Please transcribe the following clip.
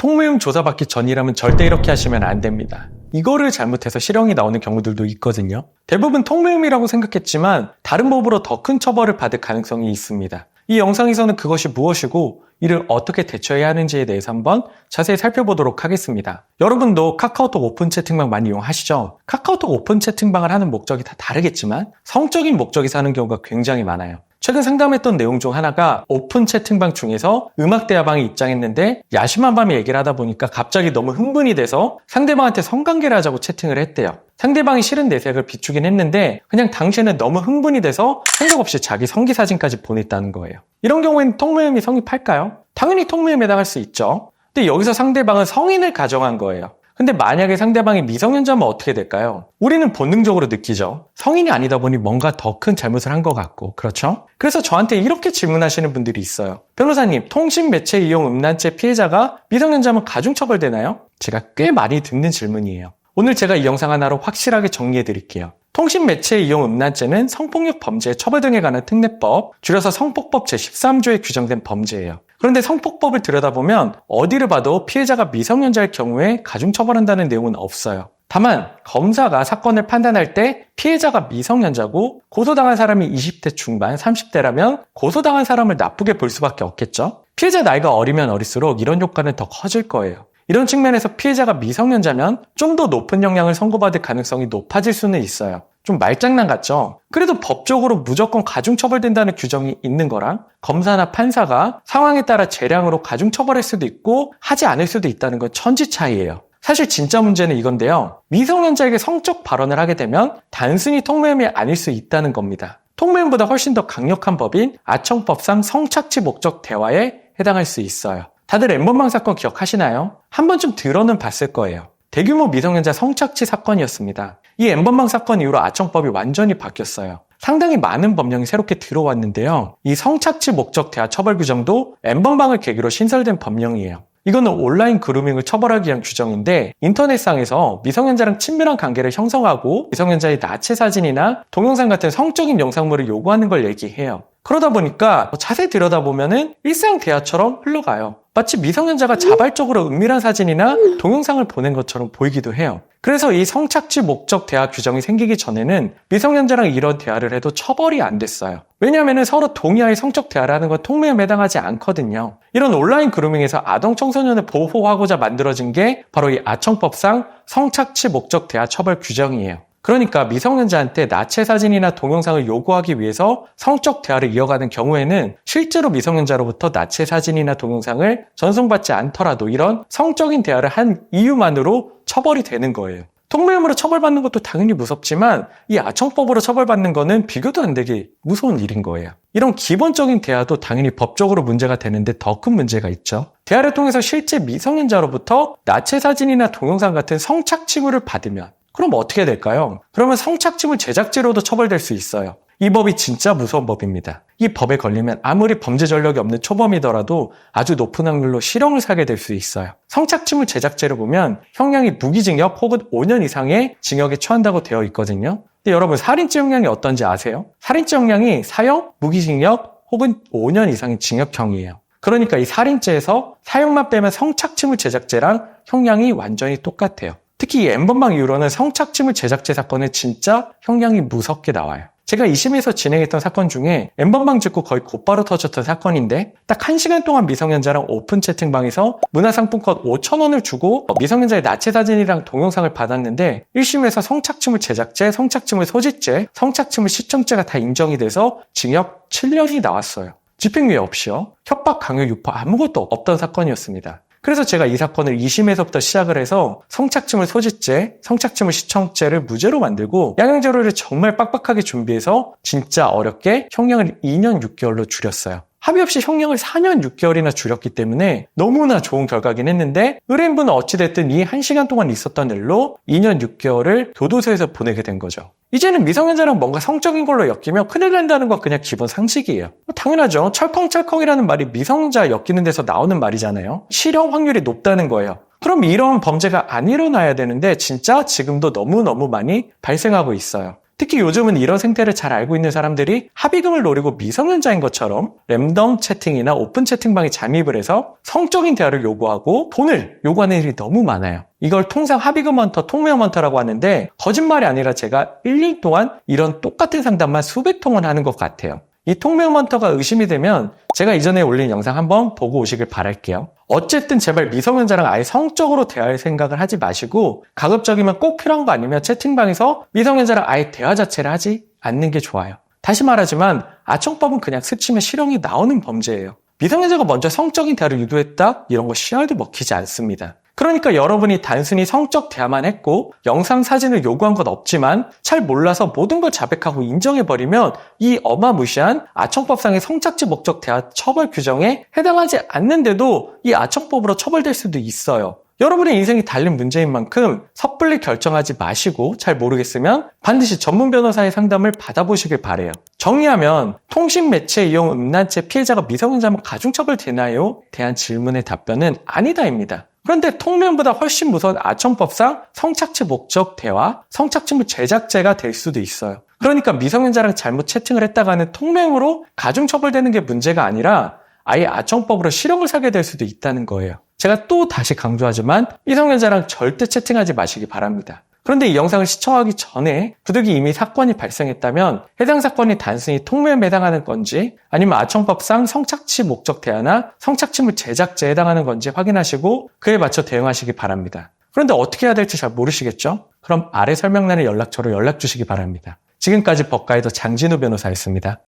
통모임 조사받기 전이라면 절대 이렇게 하시면 안 됩니다. 이거를 잘못해서 실형이 나오는 경우들도 있거든요. 대부분 통모임이라고 생각했지만 다른 법으로 더 큰 처벌을 받을 가능성이 있습니다. 이 영상에서는 그것이 무엇이고 이를 어떻게 대처해야 하는지에 대해서 한번 자세히 살펴보도록 하겠습니다. 여러분도 카카오톡 오픈 채팅방 많이 이용하시죠? 카카오톡 오픈 채팅방을 하는 목적이 다 다르겠지만 성적인 목적에서 하는 경우가 굉장히 많아요. 최근 상담했던 내용 중 하나가 오픈 채팅방 중에서 음악대화방에 입장했는데 야심한 밤에 얘기를 하다 보니까 갑자기 너무 흥분이 돼서 상대방한테 성관계를 하자고 채팅을 했대요. 상대방이 싫은 내색을 비추긴 했는데 그냥 당시에는 너무 흥분이 돼서 생각 없이 자기 성기사진까지 보냈다는 거예요. 이런 경우에는 통모임이 성립할까요? 당연히 통모임에 해당할 수 있죠. 근데 여기서 상대방은 성인을 가정한 거예요. 근데 만약에 상대방이 미성년자면 어떻게 될까요? 우리는 본능적으로 느끼죠. 성인이 아니다 보니 뭔가 더 큰 잘못을 한 것 같고, 그렇죠? 그래서 저한테 이렇게 질문하시는 분들이 있어요. 변호사님, 통신매체 이용 음란죄 피해자가 미성년자면 가중처벌되나요? 제가 꽤 많이 듣는 질문이에요. 오늘 제가 이 영상 하나로 확실하게 정리해 드릴게요. 통신매체 이용 음란죄는 성폭력 범죄 처벌 등에 관한 특례법, 줄여서 성폭법 제13조에 규정된 범죄예요. 그런데 성폭법을 들여다보면 어디를 봐도 피해자가 미성년자일 경우에 가중처벌한다는 내용은 없어요. 다만 검사가 사건을 판단할 때 피해자가 미성년자고 고소당한 사람이 20대 중반, 30대라면 고소당한 사람을 나쁘게 볼 수밖에 없겠죠. 피해자 나이가 어리면 어릴수록 이런 효과는 더 커질 거예요. 이런 측면에서 피해자가 미성년자면 좀 더 높은 형량을 선고받을 가능성이 높아질 수는 있어요. 좀 말장난 같죠? 그래도 법적으로 무조건 가중처벌된다는 규정이 있는 거랑 검사나 판사가 상황에 따라 재량으로 가중처벌할 수도 있고 하지 않을 수도 있다는 건 천지 차이예요. 사실 진짜 문제는 이건데요. 미성년자에게 성적 발언을 하게 되면 단순히 통모임이 아닐 수 있다는 겁니다. 통모임보다 훨씬 더 강력한 법인 아청법상 성착취 목적 대화에 해당할 수 있어요. 다들 N번방 사건 기억하시나요? 한 번쯤 들어는 봤을 거예요. 대규모 미성년자 성착취 사건이었습니다. 이 N번방 사건 이후로 아청법이 완전히 바뀌었어요. 상당히 많은 법령이 새롭게 들어왔는데요. 이 성착취 목적 대하 처벌 규정도 N번방을 계기로 신설된 법령이에요. 이거는 온라인 그루밍을 처벌하기 위한 규정인데 인터넷상에서 미성년자랑 친밀한 관계를 형성하고 미성년자의 나체 사진이나 동영상 같은 성적인 영상물을 요구하는 걸 얘기해요. 그러다 보니까 자세히 들여다보면은 일상 대화처럼 흘러가요. 마치 미성년자가 자발적으로 은밀한 사진이나 동영상을 보낸 것처럼 보이기도 해요. 그래서 이 성착취 목적 대화 규정이 생기기 전에는 미성년자랑 이런 대화를 해도 처벌이 안 됐어요. 왜냐하면 서로 동의하에 성적 대화를 하는 건 통모임에 해당하지 않거든요. 이런 온라인 그루밍에서 아동 청소년을 보호하고자 만들어진 게 바로 이 아청법상 성착취 목적 대화 처벌 규정이에요. 그러니까 미성년자한테 나체 사진이나 동영상을 요구하기 위해서 성적 대화를 이어가는 경우에는 실제로 미성년자로부터 나체 사진이나 동영상을 전송받지 않더라도 이런 성적인 대화를 한 이유만으로 처벌이 되는 거예요. 통모임으로 처벌받는 것도 당연히 무섭지만 이 아청법으로 처벌받는 거는 비교도 안 되게 무서운 일인 거예요. 이런 기본적인 대화도 당연히 법적으로 문제가 되는데 더 큰 문제가 있죠. 대화를 통해서 실제 미성년자로부터 나체 사진이나 동영상 같은 성착취물을 받으면 그럼 어떻게 될까요? 그러면 성착취물 제작죄로도 처벌될 수 있어요. 이 법이 진짜 무서운 법입니다. 이 법에 걸리면 아무리 범죄 전력이 없는 초범이더라도 아주 높은 확률로 실형을 살게 될 수 있어요. 성착취물 제작죄를 보면 형량이 무기징역 혹은 5년 이상의 징역에 처한다고 되어 있거든요. 근데 여러분 살인죄 형량이 어떤지 아세요? 살인죄 형량이 사형, 무기징역 혹은 5년 이상의 징역형이에요. 그러니까 이 살인죄에서 사형만 빼면 성착취물 제작죄랑 형량이 완전히 똑같아요. 특히 이 N번방 이후로는 성착취물 제작죄 사건은 진짜 형량이 무섭게 나와요. 제가 2심에서 진행했던 사건 중에 N번방 직후 거의 곧바로 터졌던 사건인데 딱 1시간 동안 미성년자랑 오픈 채팅방에서 문화상품권 5,000원을 주고 미성년자의 나체 사진이랑 동영상을 받았는데 1심에서 성착취물 제작죄, 성착취물 소지죄, 성착취물 시청죄가 다 인정이 돼서 징역 7년이 나왔어요. 집행유예 없이요. 협박, 강요, 유포 아무것도 없던 사건이었습니다. 그래서 제가 이 사건을 2심에서부터 시작을 해서 성착취물 소지죄, 성착취물 시청죄를 무죄로 만들고 양형제로를 정말 빡빡하게 준비해서 진짜 어렵게 형량을 2년 6개월로 줄였어요. 합의 없이 형량을 4년 6개월이나 줄였기 때문에 너무나 좋은 결과긴 했는데 의뢰인분은 어찌됐든 이 1시간 동안 있었던 일로 2년 6개월을 교도소에서 보내게 된 거죠. 이제는 미성년자랑 뭔가 성적인 걸로 엮이면 큰일 난다는 건 그냥 기본 상식이에요. 당연하죠. 철컹철컹이라는 말이 미성년자 엮이는 데서 나오는 말이잖아요. 실형 확률이 높다는 거예요. 그럼 이런 범죄가 안 일어나야 되는데 진짜 지금도 너무너무 많이 발생하고 있어요. 특히 요즘은 이런 생태를 잘 알고 있는 사람들이 합의금을 노리고 미성년자인 것처럼 랜덤 채팅이나 오픈 채팅방에 잠입을 해서 성적인 대화를 요구하고 돈을 요구하는 일이 너무 많아요. 이걸 통상 합의금 헌터, 통명 헌터라고 하는데 거짓말이 아니라 제가 1년 동안 이런 똑같은 상담만 수백 통을 하는 것 같아요. 이 통명 헌터가 의심이 되면 제가 이전에 올린 영상 한번 보고 오시길 바랄게요. 어쨌든 제발 미성년자랑 아예 성적으로 대화할 생각을 하지 마시고 가급적이면 꼭 필요한 거 아니면 채팅방에서 미성년자랑 아예 대화 자체를 하지 않는 게 좋아요. 다시 말하지만 아청법은 그냥 스치면 실형이 나오는 범죄예요. 미성년자가 먼저 성적인 대화를 유도했다? 이런 거 씨알도 먹히지 않습니다. 그러니까 여러분이 단순히 성적 대화만 했고 영상, 사진을 요구한 건 없지만 잘 몰라서 모든 걸 자백하고 인정해버리면 이 어마무시한 아청법상의 성착취 목적 대화 처벌 규정에 해당하지 않는데도 이 아청법으로 처벌될 수도 있어요. 여러분의 인생이 달린 문제인 만큼 섣불리 결정하지 마시고 잘 모르겠으면 반드시 전문 변호사의 상담을 받아보시길 바래요. 정리하면 통신 매체 이용 음란죄 피해자가 미성년자면 가중처벌 되나요? 대한 질문의 답변은 아니다입니다. 그런데 통면보다 훨씬 무서운 아청법상 성착취 목적 대화, 성착취물 제작죄가 될 수도 있어요. 그러니까 미성년자랑 잘못 채팅을 했다가 하는 통명으로 가중처벌되는 게 문제가 아니라 아예 아청법으로 실형을 사게 될 수도 있다는 거예요. 제가 또 다시 강조하지만 미성년자랑 절대 채팅하지 마시기 바랍니다. 그런데 이 영상을 시청하기 전에 부득이 이미 사건이 발생했다면 해당 사건이 단순히 통면에 해당하는 건지 아니면 아청법상 성착취 목적 대화나 성착취물 제작죄에 해당하는 건지 확인하시고 그에 맞춰 대응하시기 바랍니다. 그런데 어떻게 해야 될지 잘 모르시겠죠? 그럼 아래 설명란의 연락처로 연락 주시기 바랍니다. 지금까지 법가이더 장진우 변호사였습니다.